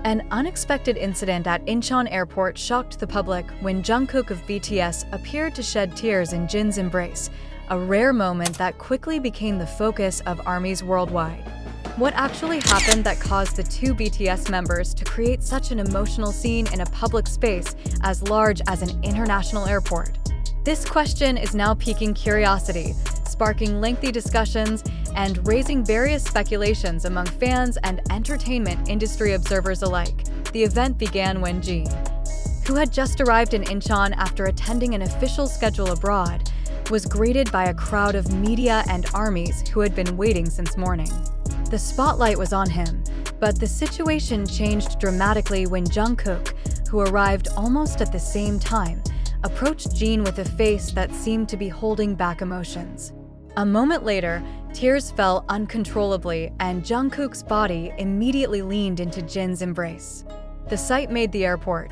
An unexpected incident at Incheon airport shocked the public when Jungkook of BTS appeared to shed tears in Jin's embrace, a rare moment that quickly became the focus of ARMYs worldwide. What actually happened that caused the two BTS members to create such an emotional scene in a public space as large as an international airport? This question is now piquing curiosity, sparking lengthy discussions, and raising various speculations among fans and entertainment industry observers alike. The event began when Jin, who had just arrived in Incheon after attending an official schedule abroad, was greeted by a crowd of media and ARMYs who had been waiting since morning. The spotlight was on him, but the situation changed dramatically when Jungkook, who arrived almost at the same time, approached Jin with a face that seemed to be holding back emotions. A moment later, tears fell uncontrollably and Jungkook's body immediately leaned into Jin's embrace. The sight made the airport,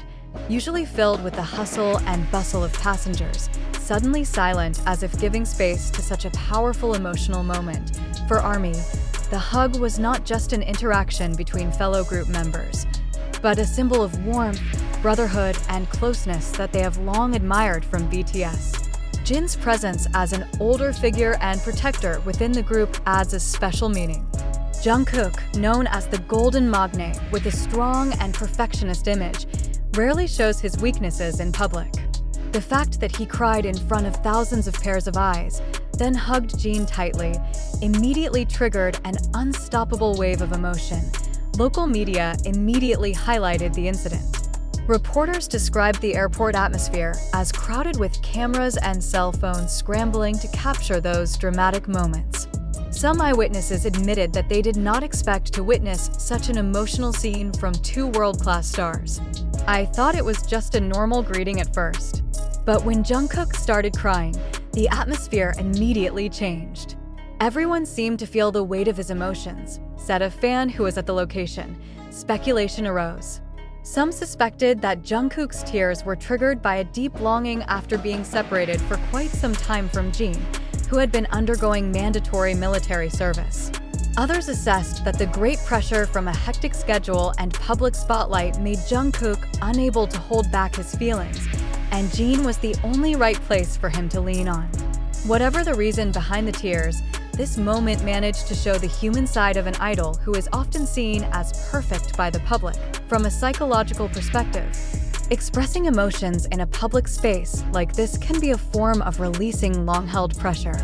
usually filled with the hustle and bustle of passengers, suddenly silent as if giving space to such a powerful emotional moment. For ARMY, the hug was not just an interaction between fellow group members, but a symbol of warmth, brotherhood, and closeness that they have long admired from BTS. Jin's presence as an older figure and protector within the group adds a special meaning. Jungkook, known as the Golden Magne with a strong and perfectionist image, rarely shows his weaknesses in public. The fact that he cried in front of thousands of pairs of eyes, then hugged Jin tightly, immediately triggered an unstoppable wave of emotion. Local media immediately highlighted the incident. Reporters described the airport atmosphere as crowded with cameras and cell phones scrambling to capture those dramatic moments. Some eyewitnesses admitted that they did not expect to witness such an emotional scene from two world-class stars. "I thought it was just a normal greeting at first. But when Jungkook started crying, the atmosphere immediately changed. Everyone seemed to feel the weight of his emotions," said a fan who was at the location. Speculation arose. Some suspected that Jungkook's tears were triggered by a deep longing after being separated for quite some time from Jin, who had been undergoing mandatory military service. Others assessed that the great pressure from a hectic schedule and public spotlight made Jungkook unable to hold back his feelings, and Jin was the only right place for him to lean on. Whatever the reason behind the tears, this moment managed to show the human side of an idol who is often seen as perfect by the public. From a psychological perspective, expressing emotions in a public space like this can be a form of releasing long-held pressure.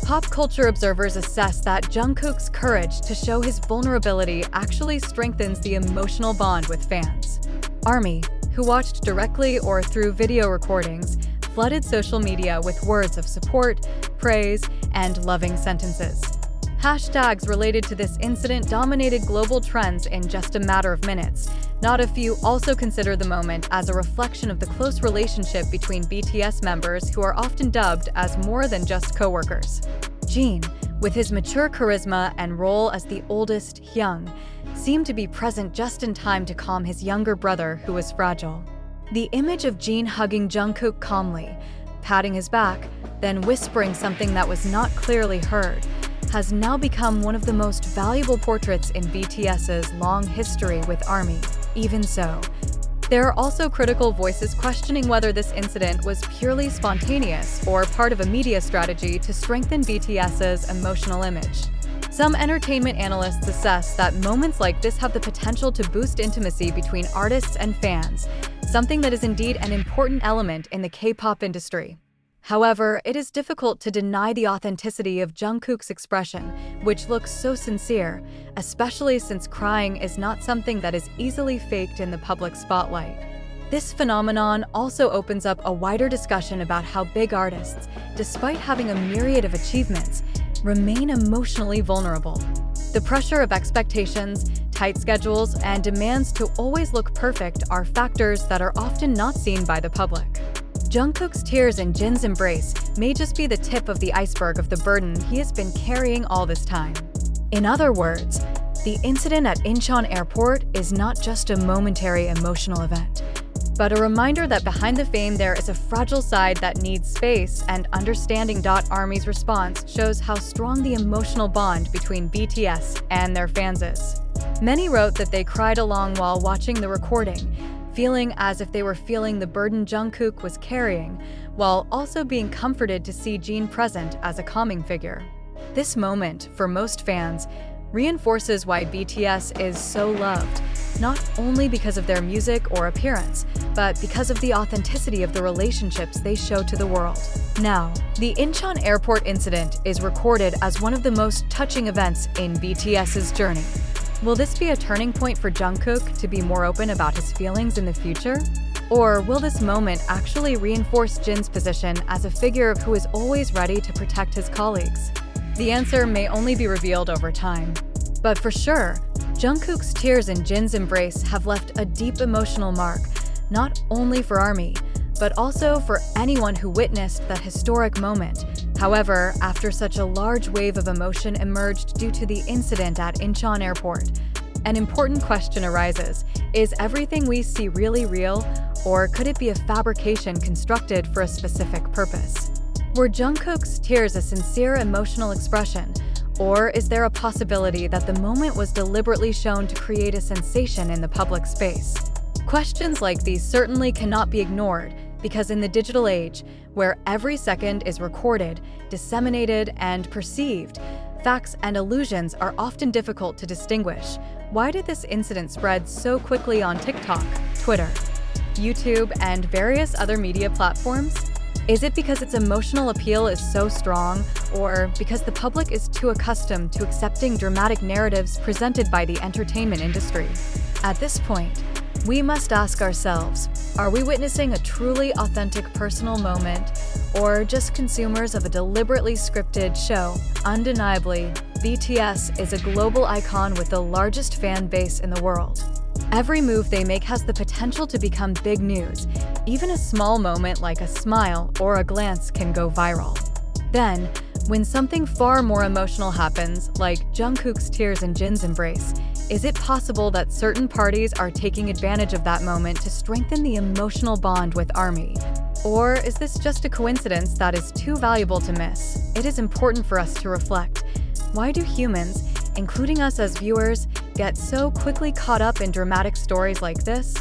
Pop culture observers assess that Jungkook's courage to show his vulnerability actually strengthens the emotional bond with fans. ARMY, who watched directly or through video recordings, flooded social media with words of support, praise, and loving sentences. Hashtags related to this incident dominated global trends in just a matter of minutes. Not a few also consider the moment as a reflection of the close relationship between BTS members who are often dubbed as more than just co-workers. Jin, with his mature charisma and role as the oldest, Hyung, seemed to be present just in time to calm his younger brother who was fragile. The image of Jin hugging Jungkook calmly, patting his back, then whispering something that was not clearly heard, has now become one of the most valuable portraits in BTS's long history with ARMY. Even so, there are also critical voices questioning whether this incident was purely spontaneous or part of a media strategy to strengthen BTS's emotional image. Some entertainment analysts assess that moments like this have the potential to boost intimacy between artists and fans, something that is indeed an important element in the K-pop industry. However, it is difficult to deny the authenticity of Jungkook's expression, which looks so sincere, especially since crying is not something that is easily faked in the public spotlight. This phenomenon also opens up a wider discussion about how big artists, despite having a myriad of achievements, remain emotionally vulnerable. The pressure of expectations, tight schedules, and demands to always look perfect are factors that are often not seen by the public. Jungkook's tears in Jin's embrace may just be the tip of the iceberg of the burden he has been carrying all this time. In other words, the incident at Incheon Airport is not just a momentary emotional event, but a reminder that behind the fame there is a fragile side that needs space, and understanding ARMY's response shows how strong the emotional bond between BTS and their fans is. Many wrote that they cried along while watching the recording, feeling as if they were feeling the burden Jungkook was carrying, while also being comforted to see Jin present as a calming figure. This moment, for most fans, reinforces why BTS is so loved, not only because of their music or appearance, but because of the authenticity of the relationships they show to the world. Now, the Incheon airport incident is recorded as one of the most touching events in BTS's journey. Will this be a turning point for Jungkook to be more open about his feelings in the future? Or will this moment actually reinforce Jin's position as a figure who is always ready to protect his colleagues? The answer may only be revealed over time. But for sure, Jungkook's tears in Jin's embrace have left a deep emotional mark, not only for ARMY, but also for anyone who witnessed that historic moment. However, after such a large wave of emotion emerged due to the incident at Incheon airport, an important question arises: is everything we see really real, or could it be a fabrication constructed for a specific purpose? Were Jungkook's tears a sincere emotional expression, or is there a possibility that the moment was deliberately shown to create a sensation in the public space? Questions like these certainly cannot be ignored, because in the digital age, where every second is recorded, disseminated, and perceived, facts and illusions are often difficult to distinguish. Why did this incident spread so quickly on TikTok, Twitter, YouTube, and various other media platforms? Is it because its emotional appeal is so strong, or because the public is too accustomed to accepting dramatic narratives presented by the entertainment industry? At this point, we must ask ourselves, are we witnessing a truly authentic personal moment, or just consumers of a deliberately scripted show? Undeniably, BTS is a global icon with the largest fan base in the world. Every move they make has the potential to become big news. Even a small moment like a smile or a glance can go viral. Then, when something far more emotional happens, like Jungkook's tears in Jin's embrace, is it possible that certain parties are taking advantage of that moment to strengthen the emotional bond with ARMY? Or is this just a coincidence that is too valuable to miss? It is important for us to reflect. Why do humans, including us as viewers, get so quickly caught up in dramatic stories like this?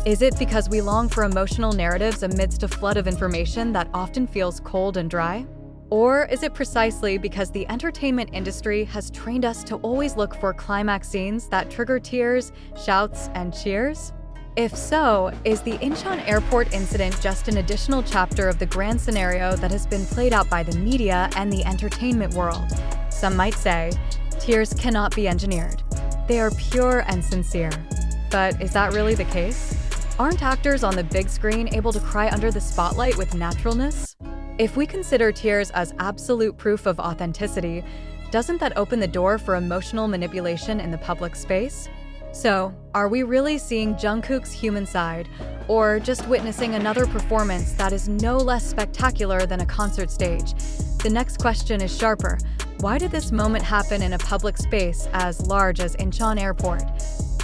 Is it because we long for emotional narratives amidst a flood of information that often feels cold and dry? Or is it precisely because the entertainment industry has trained us to always look for climax scenes that trigger tears, shouts, and cheers? If so, is the Incheon airport incident just an additional chapter of the grand scenario that has been played out by the media and the entertainment world? Some might say, tears cannot be engineered. They are pure and sincere. But is that really the case? Aren't actors on the big screen able to cry under the spotlight with naturalness? If we consider tears as absolute proof of authenticity, doesn't that open the door for emotional manipulation in the public space? So, are we really seeing Jungkook's human side, or just witnessing another performance that is no less spectacular than a concert stage? The next question is sharper. Why did this moment happen in a public space as large as Incheon Airport,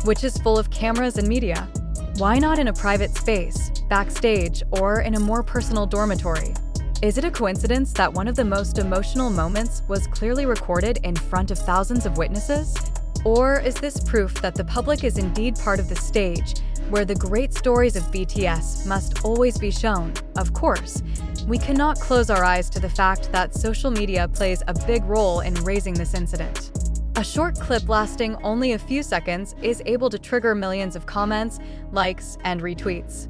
which is full of cameras and media? Why not in a private space, backstage, or in a more personal dormitory? Is it a coincidence that one of the most emotional moments was clearly recorded in front of thousands of witnesses? Or is this proof that the public is indeed part of the stage, where the great stories of BTS must always be shown? Of course, we cannot close our eyes to the fact that social media plays a big role in raising this incident. A short clip lasting only a few seconds is able to trigger millions of comments, likes, and retweets.